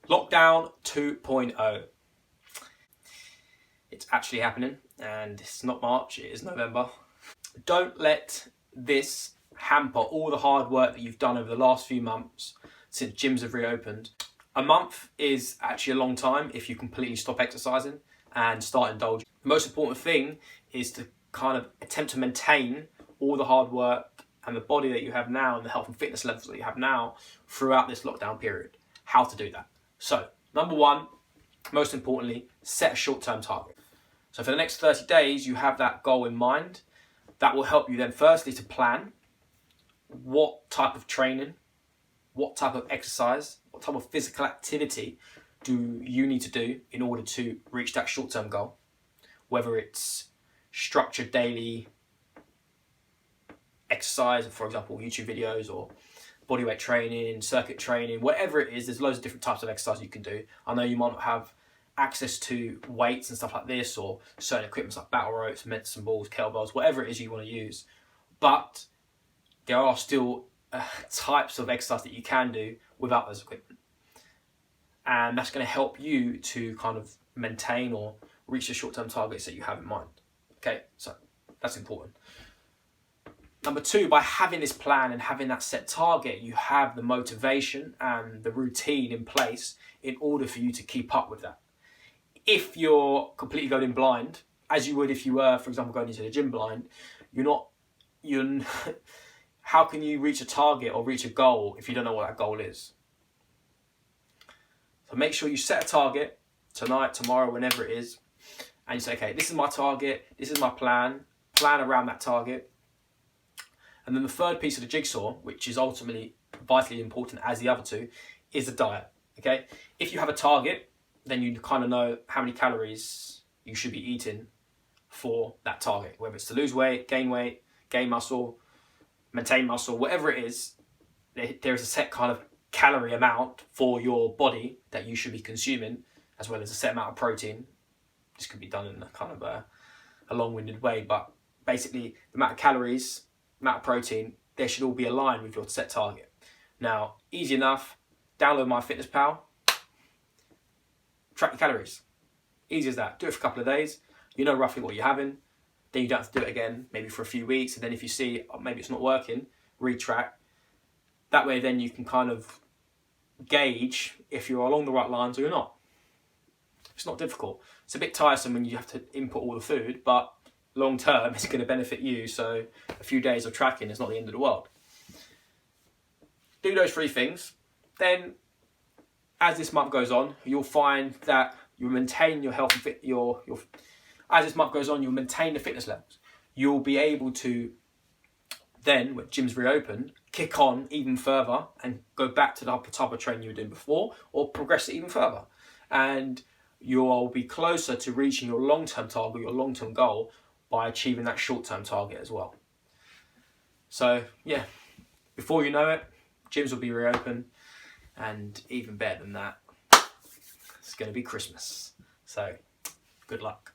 Lockdown 2.0. It's actually happening, and it's not March, it is November. Don't let this hamper all the hard work that you've done over the last few months since gyms have reopened. A month is actually a long time if you completely stop exercising and start indulging. The most important thing is to kind of attempt to maintain all the hard work and the body that you have now and the health and fitness levels that you have now throughout this lockdown period. How to do that. So, number one, most importantly, set a short-term target. So for the next 30 days, you have that goal in mind. That will help you then firstly to plan what type of training, what type of exercise, what type of physical activity do you need to do in order to reach that short-term goal. Whether it's structured daily exercise, for example, YouTube videos or bodyweight training, circuit training, whatever it is, there's loads of different types of exercise you can do. I know you might not have access to weights and stuff like this or certain equipment like battle ropes, medicine balls, kettlebells, whatever it is you want to use. But there are still types of exercise that you can do without those equipment. And that's going to help you to kind of maintain or reach the short-term targets that you have in mind. Okay, so that's important. Number two, by having this plan and having that set target, you have the motivation and the routine in place in order for you to keep up with that. If you're completely going in blind, as you would if you were, for example, going into the gym blind, how can you reach a target or reach a goal if you don't know what that goal is? So make sure you set a target tonight, tomorrow, whenever it is, and you say, okay, this is my target, this is my plan around that target. And then the third piece of the jigsaw, which is ultimately vitally important as the other two, is the diet, okay? If you have a target, then you kind of know how many calories you should be eating for that target, whether it's to lose weight, gain muscle, maintain muscle, whatever it is, there is a set kind of calorie amount for your body that you should be consuming, as well as a set amount of protein. This could be done in a kind of a long-winded way, but basically the amount of calories, amount of protein, they should all be aligned with your set target. Now, easy enough, download MyFitnessPal, track your calories. Easy as that. Do it for a couple of days. You know roughly what you're having. Then you don't have to do it again, maybe for a few weeks. And then if you see maybe it's not working, retrack. That way then you can kind of gauge if you're along the right lines or you're not. It's not difficult. It's a bit tiresome when you have to input all the food, but long term it's going to benefit you. So a few days of tracking is not the end of the world. Do those three things. Then as this month goes on, you'll find that you maintain your health and fit, as this month goes on, you'll maintain the fitness levels. You'll be able to then, when gyms reopen, kick on even further and go back to the type of training you were doing before or progress it even further. And you'll be closer to reaching your long-term target, your long-term goal, by achieving that short-term target as well. So yeah, before you know it, gyms will be reopened, and even better than that, it's going to be Christmas. So good luck.